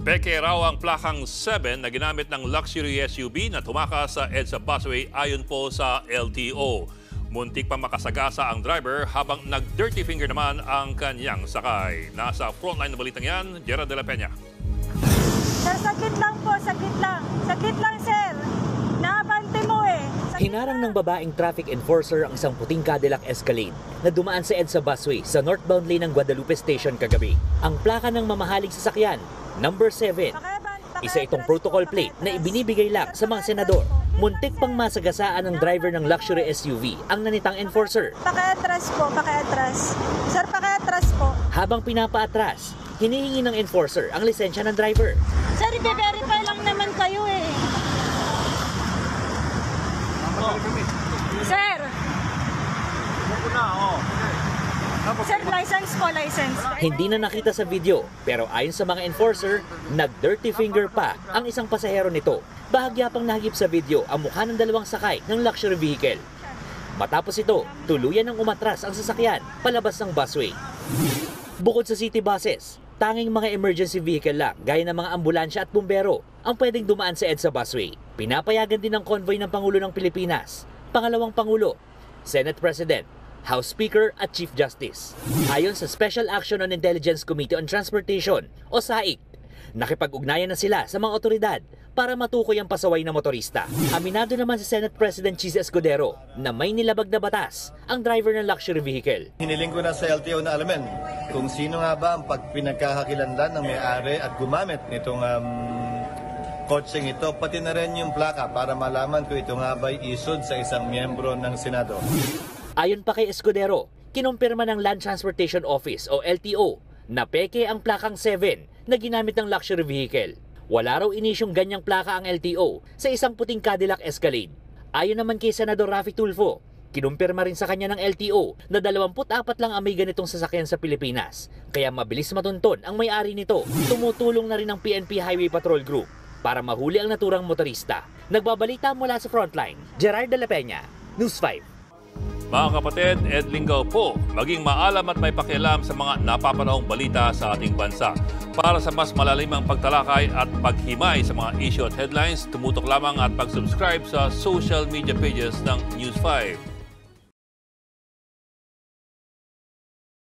Peke raw ang plakang 7 na ginamit ng luxury SUV na tumakas sa EDSA busway ayon po sa LTO. Muntik pa makasagasa ang driver habang nag-dirty finger naman ang kanyang sakay. Nasa frontline na balitang yan, Gerard de la Peña. Sir, sakit lang po, sakit lang. Sakit lang, sir. Naabante mo eh. Hinarang ng babaeng traffic enforcer ang isang puting Cadillac Escalade na dumaan sa EDSA busway sa northbound lane ng Guadalupe Station kagabi. Ang plaka ng mamahaling sasakyan, number 7. Isa itong protocol plate na ibinibigay lang sa mga senador. Muntik pang masagasaan ng driver ng luxury SUV ang nanitang enforcer. Pakiatras po, pakiatras. Sir, pakiatras po. Habang pinapaatras, hinihingi ng enforcer ang lisensya ng driver. Sir, i-verify lang naman kayo eh. Sir! Sir, license po, license. Hindi na nakita sa video, pero ayon sa mga enforcer, nag-dirty finger pa ang isang pasahero nito. Bahagya pang nahagip sa video ang mukha ng dalawang sakay ng luxury vehicle. Matapos ito, tuluyan ng umatras ang sasakyan palabas ng busway. Bukod sa city buses, tanging mga emergency vehicle lang gaya ng mga ambulansya at bumbero ang pwedeng dumaan sa EDSA busway. Pinapayagan din ng convoy ng Pangulo ng Pilipinas, Pangalawang Pangulo, Senate President, House Speaker at Chief Justice. Ayon sa Special Action on Intelligence Committee on Transportation o SAIC, nakipag-ugnayan na sila sa mga otoridad para matukoy ang pasaway na motorista. Aminado naman si Senate President Chis Escudero na may nilabag na batas ang driver ng luxury vehicle. Hiniling ko na sa LTO na alamin kung sino nga ba ang pinagkakakilanlan ng may-ari at gumamit nitong kotseng ito, pati na rin yung plaka para malaman kung ito nga ba isod sa isang miyembro ng Senado. Ayon pa kay Escudero, kinumpirma ng Land Transportation Office o LTO na peke ang plakang 7 na ginamit ng luxury vehicle. Wala raw inisyong ganyang plaka ang LTO sa isang puting Cadillac Escalade. Ayon naman kay Senador Raffy Tulfo, kinumpirma rin sa kanya ng LTO na 24 lang ang may ganitong sasakyan sa Pilipinas. Kaya mabilis matunton ang may-ari nito. Tumutulong na rin ang PNP Highway Patrol Group para mahuli ang naturang motorista. Nagbabalita mula sa Frontline, Gerard de la Peña, News 5. Mga kapatid, Ed Lingaw po, maging maalam at may pakialam sa mga napapanahong balita sa ating bansa. Para sa mas malalimang pagtalakay at paghimay sa mga issue at headlines, tumutok lamang at pag-subscribe sa social media pages ng News 5.